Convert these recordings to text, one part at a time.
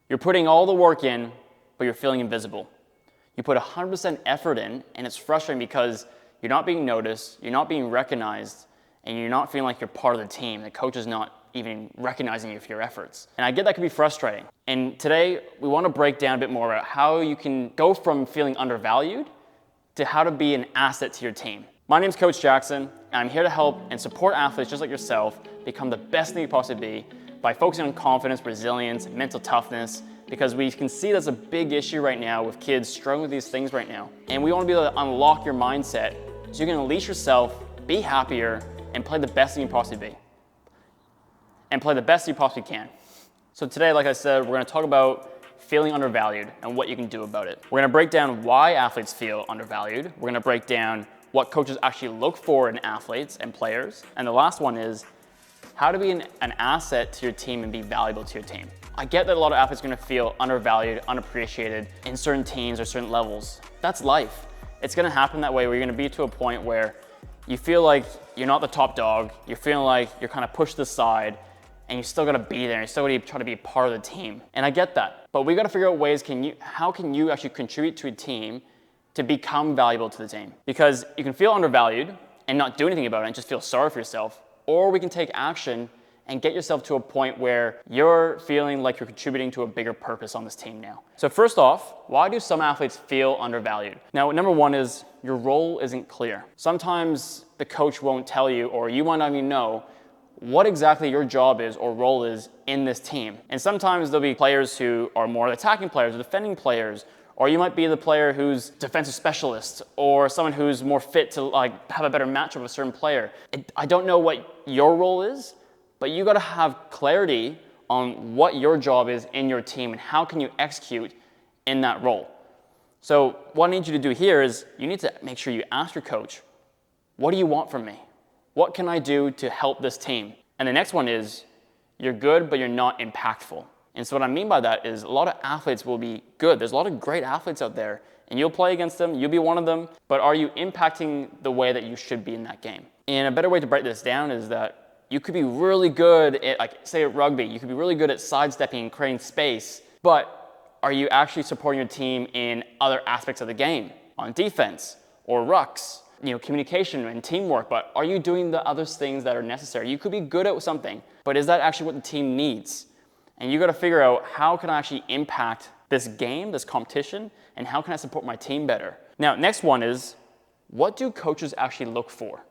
You're putting all the work in, but you're feeling invisible. You put 100% effort in, and it's frustrating because you're not being noticed, you're not being recognized, and you're not feeling like you're part of the team. The coach is not even recognizing you for your efforts. And I get that can be frustrating. And today, we want to break down a bit more about how you can go from feeling undervalued to how to be an asset to your team. My name is Coach Jackson, and I'm here to help and support athletes just like yourself become the best thing you possibly be by focusing on confidence, resilience, mental toughness, because we can see that's a big issue right now with kids struggling with these things right now. And we want to be able to unlock your mindset so you can unleash yourself, be happier, and play the best thing you possibly be. And play the best you possibly can. So today, like I said, we're going to talk about feeling undervalued and what you can do about it. We're going to break down why athletes feel undervalued. We're going to break down what coaches actually look for in athletes and players. And the last one is how to be an asset to your team and be valuable to your team. I get that a lot of athletes are going to feel undervalued, unappreciated in certain teams or certain levels. That's life. It's going to happen that way where you're going to be to a point where you feel like you're not the top dog, you're feeling like you're kind of pushed aside, and you still got to be there, and you still got to try to be a part of the team. And I get that. But we got to figure out ways, how can you actually contribute to a team to become valuable to the team? Because you can feel undervalued and not do anything about it and just feel sorry for yourself, or we can take action and get yourself to a point where you're feeling like you're contributing to a bigger purpose on this team now. So first off, why do some athletes feel undervalued? Now, number one is your role isn't clear. Sometimes the coach won't tell you, or you might not even know what exactly your job is or role is in this team. And sometimes there'll be players who are more attacking players or defending players, or you might be the player who's defensive specialist or someone who's more fit to have a better matchup with a certain player. I don't know what your role is, but you gotta have clarity on what your job is in your team and how can you execute in that role. So what I need you to do here is you need to make sure you ask your coach, what do you want from me? What can I do to help this team? And the next one is, you're good, but you're not impactful. And so what I mean by that is a lot of athletes will be good. There's a lot of great athletes out there, and you'll play against them, you'll be one of them, but are you impacting the way that you should be in that game? And a better way to break this down is that you could be really good at, say at rugby, you could be really good at sidestepping and creating space, but are you actually supporting your team in other aspects of the game? On defense, or rucks, communication and teamwork, but are you doing the other things that are necessary? You could be good at something, but is that actually what the team needs? And you got to figure out, how can I actually impact this game, this competition, and how can I support my team better? Now, next one is, what do coaches actually look for?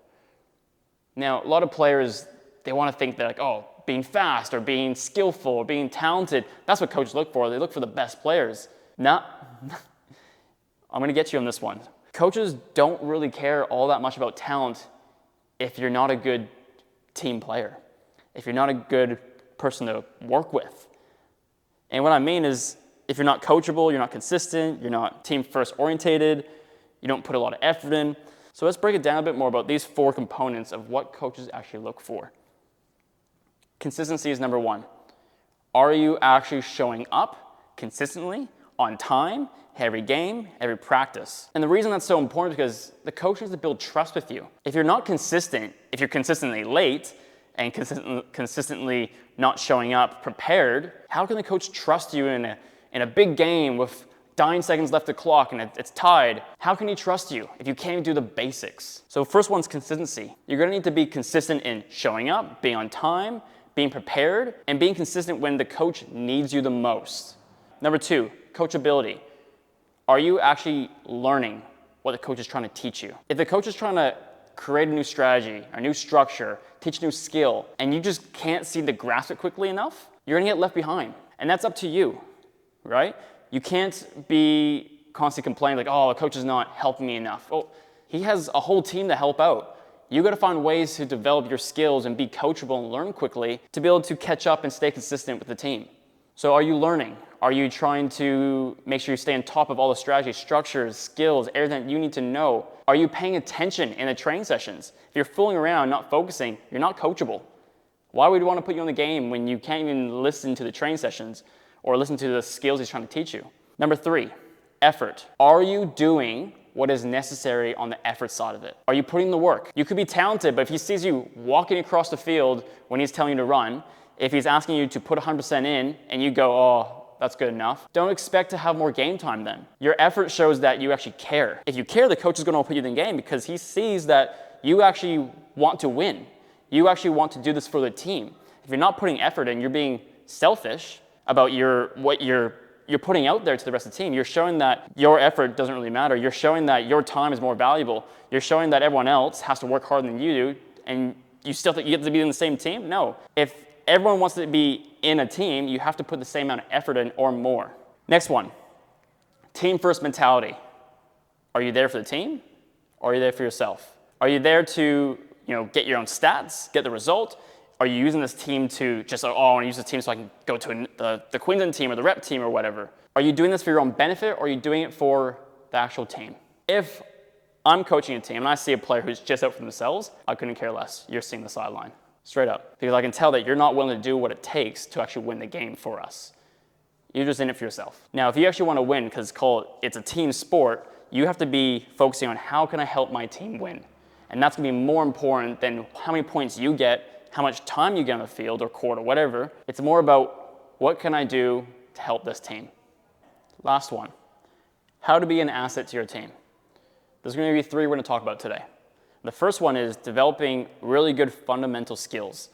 Now, a lot of players, they want to think that being fast or being skillful or being talented, that's what coaches look for. They look for the best players. No, I'm going to get you on this one. Coaches don't really care all that much about talent if you're not a good team player, if you're not a good person to work with. And what I mean is, if you're not coachable, you're not consistent, you're not team first orientated, you don't put a lot of effort in. So let's break it down a bit more about these 4 components of what coaches actually look for. Consistency is number 1. Are you actually showing up consistently, on time, every game, every practice? And the reason that's so important is because the coach needs to build trust with you. If you're not consistent, if you're consistently late and consistently not showing up prepared, how can the coach trust you in a big game with 9 seconds left to clock and it's tied? How can he trust you if you can't even do the basics? So first one's consistency. You're gonna need to be consistent in showing up, being on time, being prepared, and being consistent when the coach needs you the most. Number 2, coachability. Are you actually learning what the coach is trying to teach you? If the coach is trying to create a new strategy, a new structure, teach a new skill, and you just can't seem to grasp it quickly enough, you're gonna get left behind. And that's up to you, right? You can't be constantly complaining the coach is not helping me enough. Oh, he has a whole team to help out. You gotta find ways to develop your skills and be coachable and learn quickly to be able to catch up and stay consistent with the team. So are you learning? Are you trying to make sure you stay on top of all the strategies, structures, skills, everything that you need to know? Are you paying attention in the training sessions? If you're fooling around, not focusing, you're not coachable. Why would you want to put you on the game when you can't even listen to the training sessions or listen to the skills he's trying to teach you? Number 3, effort. Are you doing what is necessary on the effort side of it? Are you putting the work? You could be talented, but if he sees you walking across the field when he's telling you to run, if he's asking you to put 100% in and you go, that's good enough. Don't expect to have more game time then. Your effort shows that you actually care. If you care, the coach is going to put you in the game because he sees that you actually want to win. You actually want to do this for the team. If you're not putting effort in, you're being selfish about what you're putting out there to the rest of the team. You're showing that your effort doesn't really matter. You're showing that your time is more valuable. You're showing that everyone else has to work harder than you do, and you still think you get to be in the same team? No. If everyone wants to be in a team, you have to put the same amount of effort in or more. Next one, team first mentality. Are you there for the team, or are you there for yourself? Are you there to get your own stats, get the result? Are you using this team to just, I want to use this team so I can go to the Queensland team or the rep team or whatever? Are you doing this for your own benefit, or are you doing it for the actual team? If I'm coaching a team and I see a player who's just out for themselves, I couldn't care less. You're seeing the sideline, straight up. Because I can tell that you're not willing to do what it takes to actually win the game for us. You're just in it for yourself. Now, if you actually want to win, because it's a team sport, you have to be focusing on how can I help my team win? And that's going to be more important than how many points you get, how much time you get on the field or court or whatever. It's more about what can I do to help this team? Last one, how to be an asset to your team. There's going to be 3 we're going to talk about today. The first one is developing really good fundamental skills.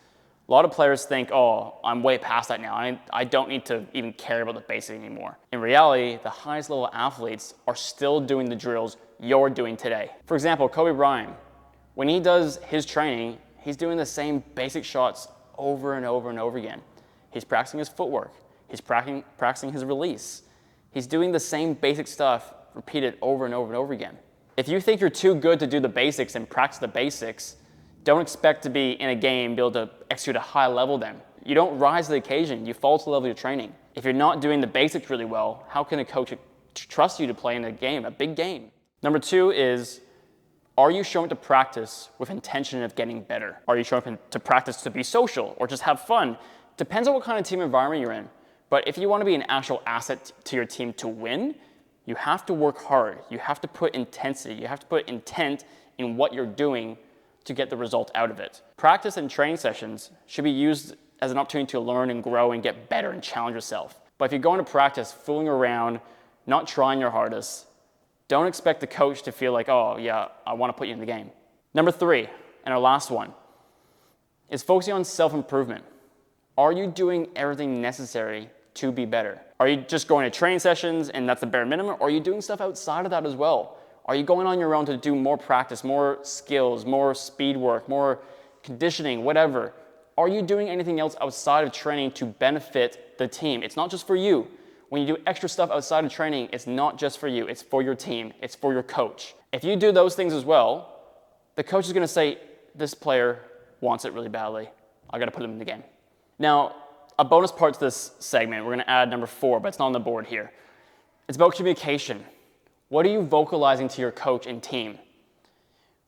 A lot of players think, oh, I'm way past that now. I don't need to even care about the basics anymore. In reality, the highest level athletes are still doing the drills you're doing today. For example, Kobe Bryant, when he does his training, he's doing the same basic shots over and over and over again. He's practicing his footwork. He's practicing his release. He's doing the same basic stuff repeated over and over and over again. If you think you're too good to do the basics and practice the basics, don't expect to be in a game, be able to execute at a high level then. You don't rise to the occasion, you fall to the level of your training. If you're not doing the basics really well, how can a coach trust you to play in a game, a big game? Number 2 is, are you showing to practice with intention of getting better? Are you showing to practice to be social or just have fun? Depends on what kind of team environment you're in. But if you want to be an actual asset to your team to win, you have to work hard. You have to put intensity. You have to put intent in what you're doing to get the result out of it. Practice and training sessions should be used as an opportunity to learn and grow and get better and challenge yourself. But if you're going to practice fooling around, not trying your hardest, don't expect the coach to feel like, oh yeah, I want to put you in the game. Number 3, and our last one, is focusing on self-improvement. Are you doing everything necessary to be better? Are you just going to training sessions and that's the bare minimum? Or are you doing stuff outside of that as well? Are you going on your own to do more practice, more skills, more speed work, more conditioning, whatever? Are you doing anything else outside of training to benefit the team? It's not just for you. When you do extra stuff outside of training, it's not just for you. It's for your team. It's for your coach. If you do those things as well, the coach is going to say, this player wants it really badly. I got to put him in the game. Now, a bonus part to this segment, we're going to add number 4, but it's not on the board here. It's about communication. What are you vocalizing to your coach and team?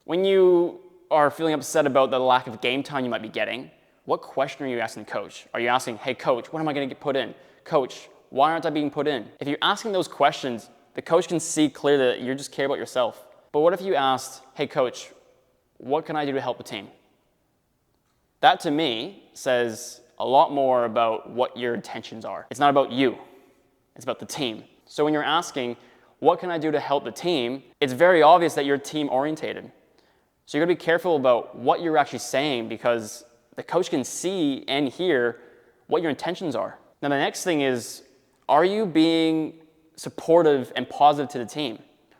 When you are feeling upset about the lack of game time you might be getting, what question are you asking the coach? Are you asking, hey coach, when am I going to get put in? Coach, why aren't I being put in? If you're asking those questions, the coach can see clearly that you just care about yourself. But what if you asked, hey coach, what can I do to help the team? That to me says a lot more about what your intentions are. It's not about you, it's about the team. So when you're asking, what can I do to help the team? It's very obvious that you're team orientated. So you're gonna be careful about what you're actually saying because the coach can see and hear what your intentions are. Now the next thing is, are you being supportive and positive to the team?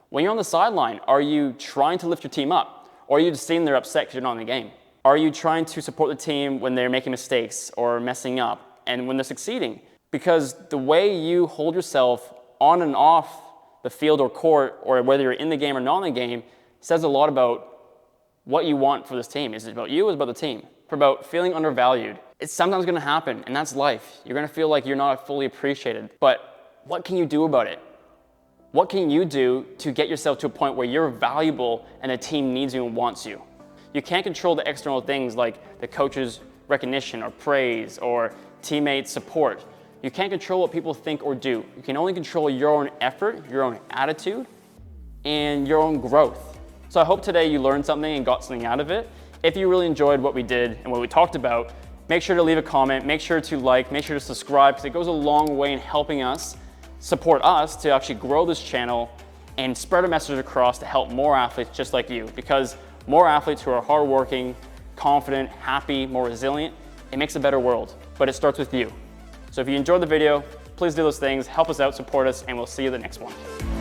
When you're on the sideline, are you trying to lift your team up? Or are you just sitting there upset because you're not in the game? Are you trying to support the team when they're making mistakes or messing up and when they're succeeding? Because the way you hold yourself on and off the field or court, or whether you're in the game or not in the game, says a lot about what you want for this team. Is it about you or is it about the team? For about feeling undervalued. It's sometimes going to happen, and that's life. You're going to feel like you're not fully appreciated. But what can you do about it? What can you do to get yourself to a point where you're valuable and the team needs you and wants you? You can't control the external things like the coach's recognition or praise or teammate support. You can't control what people think or do. You can only control your own effort, your own attitude, and your own growth. So I hope today you learned something and got something out of it. If you really enjoyed what we did and what we talked about, make sure to leave a comment, make sure to like, make sure to subscribe, because it goes a long way in helping us support us to actually grow this channel and spread a message across to help more athletes just like you. Because more athletes who are hardworking, confident, happy, more resilient, it makes a better world. But it starts with you. So if you enjoyed the video, please do those things, help us out, support us, and we'll see you in the next one.